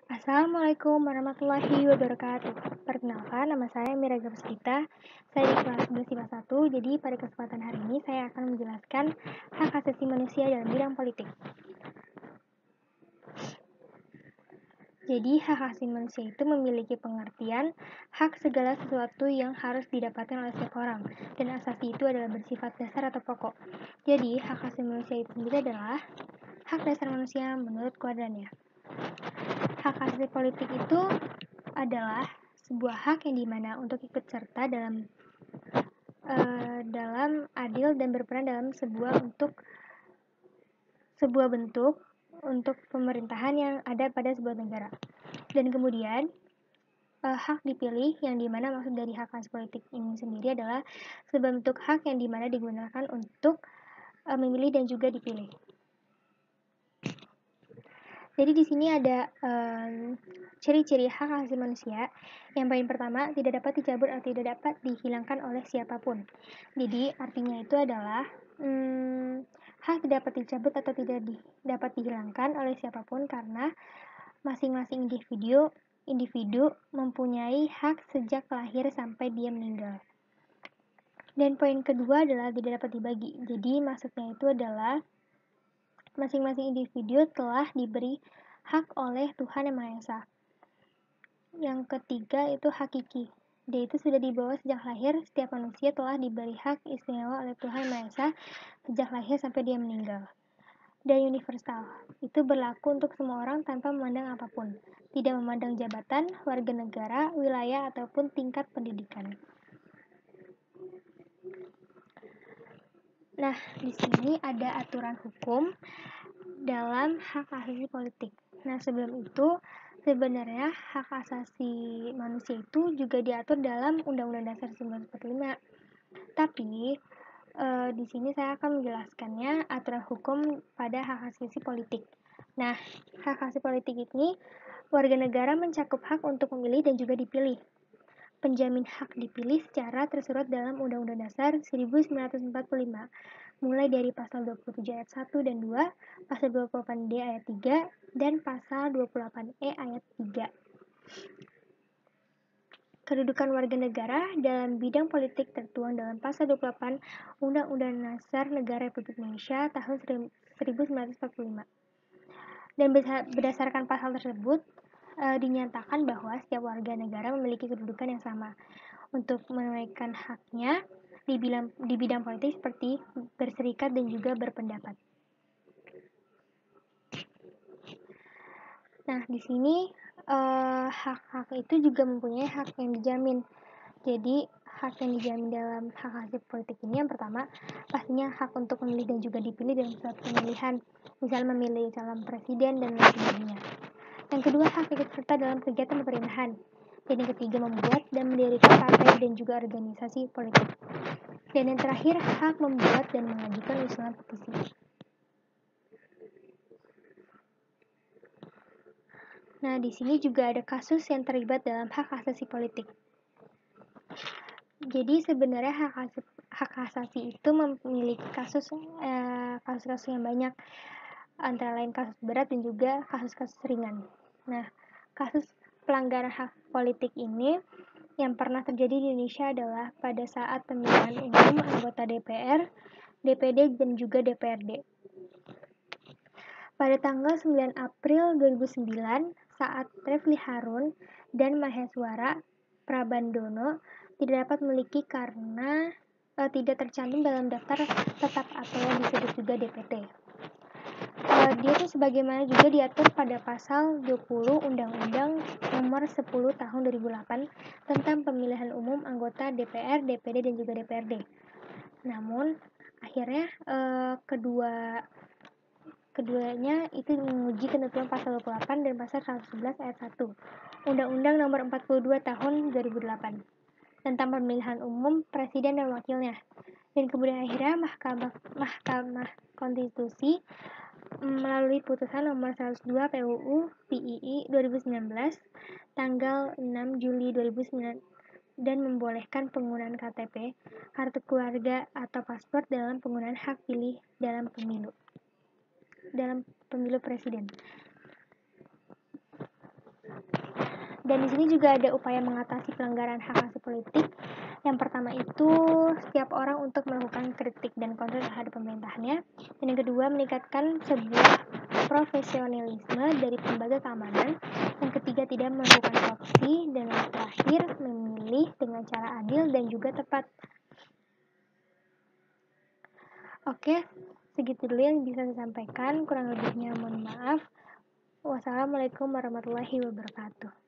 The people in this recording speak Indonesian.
Assalamualaikum warahmatullahi wabarakatuh. Perkenalkan, nama saya Miraga Puspita. Saya di kelas 11 IPA 1. Jadi pada kesempatan hari ini saya akan menjelaskan hak asasi manusia dalam bidang politik. Jadi hak asasi manusia itu memiliki pengertian hak segala sesuatu yang harus didapatkan oleh setiap orang. Dan asasi itu adalah bersifat dasar atau pokok. Jadi hak asasi manusia itu sendiri adalah hak dasar manusia menurut kuadrannya. Hak asasi politik itu adalah sebuah hak yang dimana untuk ikut serta dalam adil dan berperan dalam sebuah bentuk untuk pemerintahan yang ada pada sebuah negara. Dan kemudian hak dipilih yang dimana maksud dari hak asasi politik ini sendiri adalah sebuah bentuk hak yang dimana digunakan untuk memilih dan juga dipilih. Jadi di sini ada ciri-ciri hak asasi manusia. Yang paling pertama, tidak dapat dicabut atau tidak dapat dihilangkan oleh siapapun. Jadi artinya itu adalah hak tidak dapat dicabut atau tidak dapat dihilangkan oleh siapapun karena masing-masing individu mempunyai hak sejak lahir sampai dia meninggal. Dan poin kedua adalah tidak dapat dibagi. Jadi maksudnya itu adalah masing-masing individu telah diberi hak oleh Tuhan Yang Maha Esa. Yang ketiga itu hakiki. Dia itu sudah dibawa sejak lahir, setiap manusia telah diberi hak istimewa oleh Tuhan Yang Maha Esa sejak lahir sampai dia meninggal. Dan universal, itu berlaku untuk semua orang tanpa memandang apapun, tidak memandang jabatan, warga negara, wilayah, ataupun tingkat pendidikan. Nah, di sini ada aturan hukum dalam hak asasi politik. Nah, sebelum itu, sebenarnya hak asasi manusia itu juga diatur dalam Undang-Undang Dasar 1945. Tapi, di sini saya akan menjelaskannya aturan hukum pada hak asasi politik. Nah, hak asasi politik ini, warga negara mencakup hak untuk memilih dan juga dipilih. Penjamin hak dipilih secara tersurat dalam Undang-Undang Dasar 1945, mulai dari pasal 27 ayat 1 dan 2, pasal 28D ayat 3, dan pasal 28E ayat 3. Kedudukan warga negara dalam bidang politik tertuang dalam pasal 28 Undang-Undang Dasar Negara Republik Indonesia tahun 1945. Dan berdasarkan pasal tersebut, dinyatakan bahwa setiap warga negara memiliki kedudukan yang sama untuk menunaikan haknya di bidang politik seperti berserikat dan juga berpendapat. Nah, di sini hak-hak itu juga mempunyai hak yang dijamin. Jadi, hak yang dijamin dalam hak asasi politik ini yang pertama, pastinya hak untuk memilih dan juga dipilih dalam suatu pemilihan, misalnya memilih calon presiden dan lain sebagainya. Yang kedua, hak ikut serta dalam kegiatan pemerintahan. Dan yang ketiga, membuat dan mendirikan partai dan juga organisasi politik. Dan yang terakhir, hak membuat dan mengajukan usulan petisi. Nah, di sini juga ada kasus yang terlibat dalam hak asasi politik. Jadi sebenarnya hak asasi itu memiliki kasus-kasus yang banyak, antara lain kasus berat dan juga kasus-kasus ringan. Nah, kasus pelanggaran hak politik ini yang pernah terjadi di Indonesia adalah pada saat pemilihan umum anggota DPR, DPD, dan juga DPRD. Pada tanggal 9 April 2009, saat Refli Harun dan Maheswara Prabandono tidak dapat memiliki karena tidak tercantum dalam daftar tetap atau yang disebut juga DPT. Dia itu sebagaimana juga diatur pada pasal 20 Undang-Undang Nomor 10 Tahun 2008 tentang pemilihan umum anggota DPR, DPD, dan juga DPRD. Namun, akhirnya keduanya itu menguji ketentuan pasal 28 dan pasal 111 ayat 1 Undang-Undang Nomor 42 Tahun 2008 tentang pemilihan umum presiden dan wakilnya. Dan kemudian akhirnya Mahkamah Konstitusi melalui putusan nomor 102 PUU PII 2019 tanggal 6 Juli 2009 dan membolehkan penggunaan KTP, kartu keluarga, atau paspor dalam penggunaan hak pilih dalam pemilu presiden. Dan di sini juga ada upaya mengatasi pelanggaran hak asasi politik. Yang pertama itu setiap orang untuk melakukan kritik dan kontrol terhadap pemerintahnya. Dan yang kedua meningkatkan sebuah profesionalisme dari lembaga keamanan. Yang ketiga tidak melakukan korupsi. Dan yang terakhir memilih dengan cara adil dan juga tepat. Oke, segitu dulu yang bisa saya sampaikan. Kurang lebihnya mohon maaf. Wassalamualaikum warahmatullahi wabarakatuh.